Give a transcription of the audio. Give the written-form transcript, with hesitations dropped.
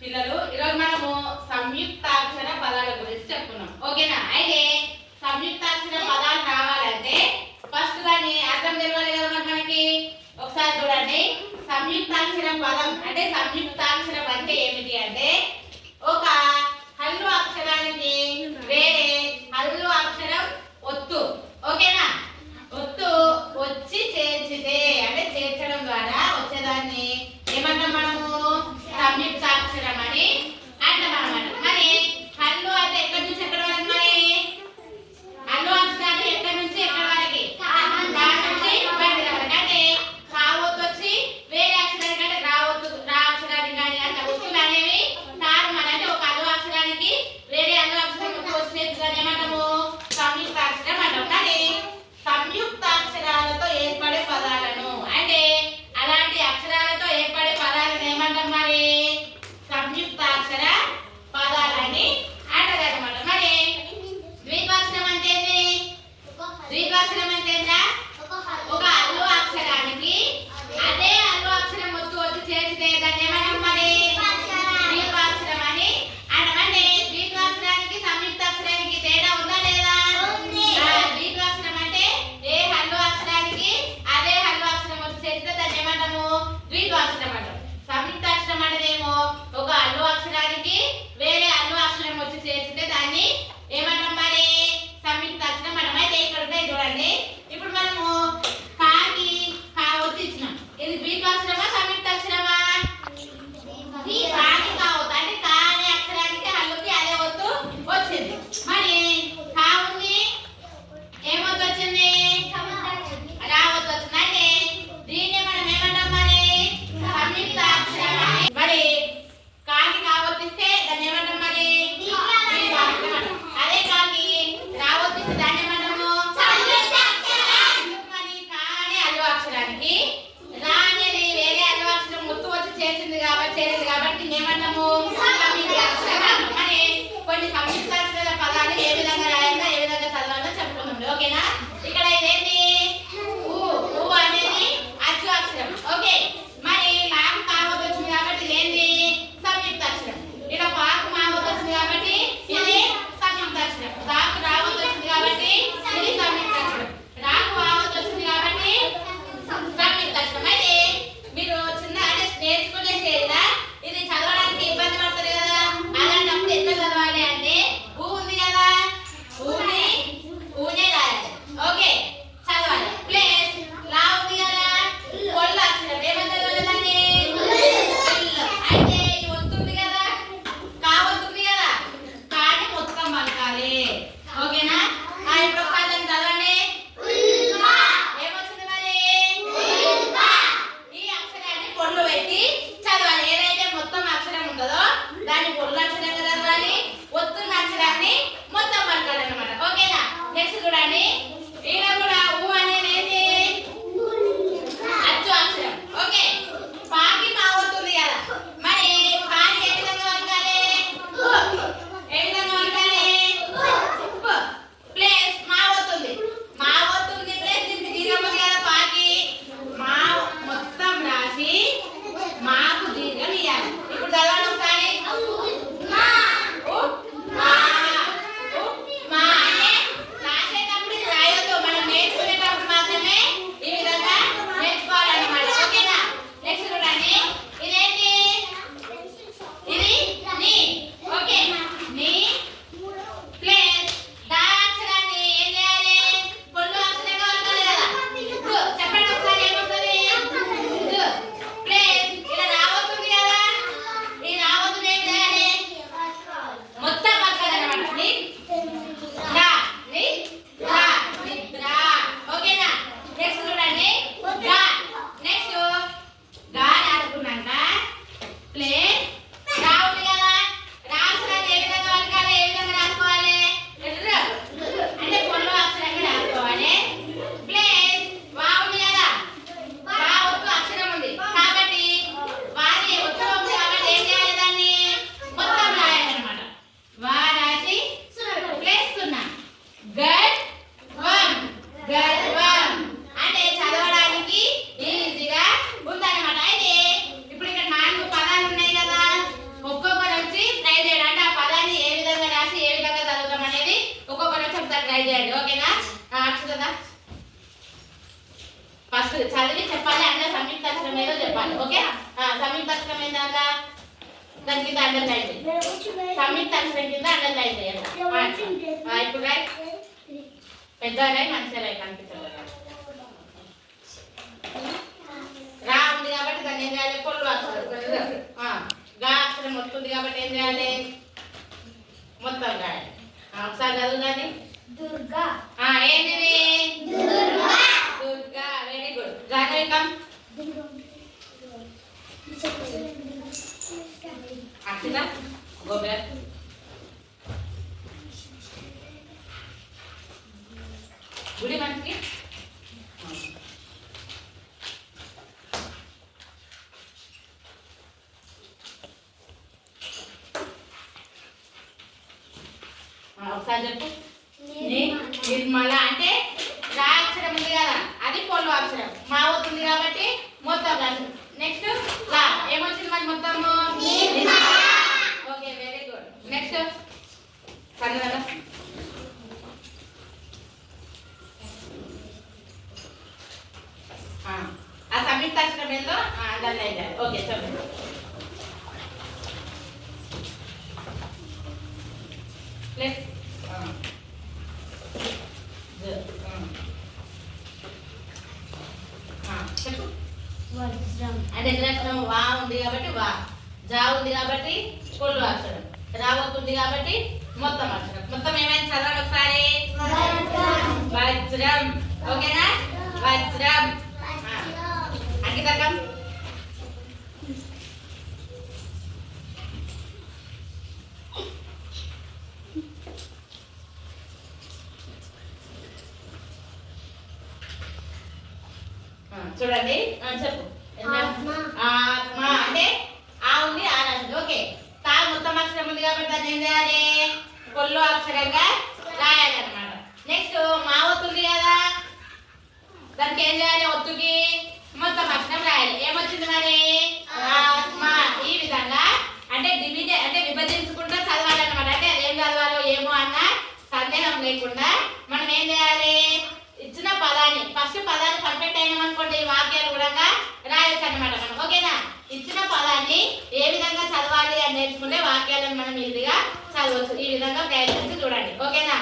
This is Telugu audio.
పిల్లలు ఈరోజు మనము సంయుక్తాక్షర పదాల గురించి చెప్పుకున్నాం. ఓకేనా? అయితే సంయుక్తాక్షర పదాలు రావాలంటే ఫస్ట్ దాని అర్థం తెలవాలి కదా మనకి. ఒకసారి చూడండి, సంయుక్తాక్షర పదం అంటే సంయుక్తాక్షరం అంటే ఏమిటి అంటే ఒక హల్లు అక్షరానికి వేరే హల్లు అక్షరం ఒత్తు. ఓకేనా? ఒత్తు వచ్చి చేర్చితే అంటే చేర్చడం ద్వారా వచ్చేదాన్ని ఏమంటాం మనము? సంయుక్తాక్షరం అని అంటాం అన్నమాట. మరి హల్లు అంటే ఎక్కడి నుంచి ఎక్కడి వరకు? మరి హల్లు అక్షరాలు ఎక్కడి నుంచి ఎక్కడి వరకు? దాని నుంచి బయట వరకు. అంటే కావొత్తు వచ్చి వేరే అక్షరానికి అంటే రావొత్తు రా అక్షరానికి కానీ అంటే ఒత్తులు అనేవి తారుమారు అంటే ఒక హల్లు అక్షరానికి వేరే హల్లు అక్షరం వచ్చినట్టు కానీ ఏమంటాము? సంయుక్తాక్షరం అంటాం. కానీ సంయుక్తాక్షరాలతో ఏర్పడే పదాలను అంటే అలాంటి చెప్పాలి. ఓకే సంయుక్త అక్షరం ఏంటంట దాని కింద అండర్లైన్ చేయి. సంయుక్త అక్షరం కింద అండర్లైన్ చేయాలి. ఇప్పుడు రైట్ పెద్ద రాయి మంచి రాయి కనిపించదు. రా ఉంది కాబట్టి దాన్ని ఏం చేయాలి పొల్లు అక్షరం. గా అక్షరం వస్తుంది కాబట్టి ఏం చేయాలి మొత్తం రాయాలి. ఒకసారి చదువుదాన్ని దుర్గా. ఏంటిది దుర్గా. Very good. జాహ్నవికం అక్షిత గో బ్యాక్. గుడి మనకి ఒకసారి చెప్పు. నిర్మల అంటే రా అక్షరం ఉంది కదా అది పొల్లు అక్షరం. మా అవుతుంది కాబట్టి మొత్తం రాదు. నెక్స్ట్ లా ఏమొచ్చింది మరి మొత్తము. Okay very good. Next Kannada ఆ సంయుక్త అక్షరం ఏందో దాన్ని అయితే ఓకే చెప్పండి. ప్లస్ చెప్పు. అంటే అక్షరం వా ఉంది కాబట్టి వా, జా ఉంది కాబట్టి పొల్లు అక్షరం, రావతుంది కాబట్టి మొత్తం అక్షరం. మొత్తం ఏమైంది చదవండి ఒకసారి. వజ్రం. ఓకేనా వజ్రం. అంకితకం చూడండి చెప్పు. ఆత్మ అంటే ఆ ఉంది ఆ రాసింది. ఓకే తా మొత్తం అక్షరం ఉంది కాబట్టి దాన్ని ఏం చేయాలి పొల్లు అక్షరంగా రాయాలి అనమాట. నెక్స్ట్ మా ఒత్తుంది కదా దానికి ఏం చేయాలి ఒత్తుకి మొత్తం అక్షరం రాయాలి. ఏమొచ్చింది మరి ఆత్మ. ఈ విధంగా అంటే అంటే విభజించుకుంటూ చదవాలన్నమాట. అంటే ఏం చదవాలో ఏమో అన్న సందేహం లేకుండా మనం ఏం చేయాలి ఇచ్చిన పదాన్ని ఫస్ట్ పదాన్ని పర్ఫెక్ట్ అయినామనుకోండి ఈ వాక్యాలు కూడా రాయొచ్చు అనమాట మనం. ఓకేనా ఇచ్చిన పదాన్ని ఏ విధంగా చదవాలి అని నేర్చుకుంటే వాక్యాలను మనం ఈజీగా చదవచ్చు. ఈ విధంగా ప్రయత్నించి చూడండి. ఓకేనా.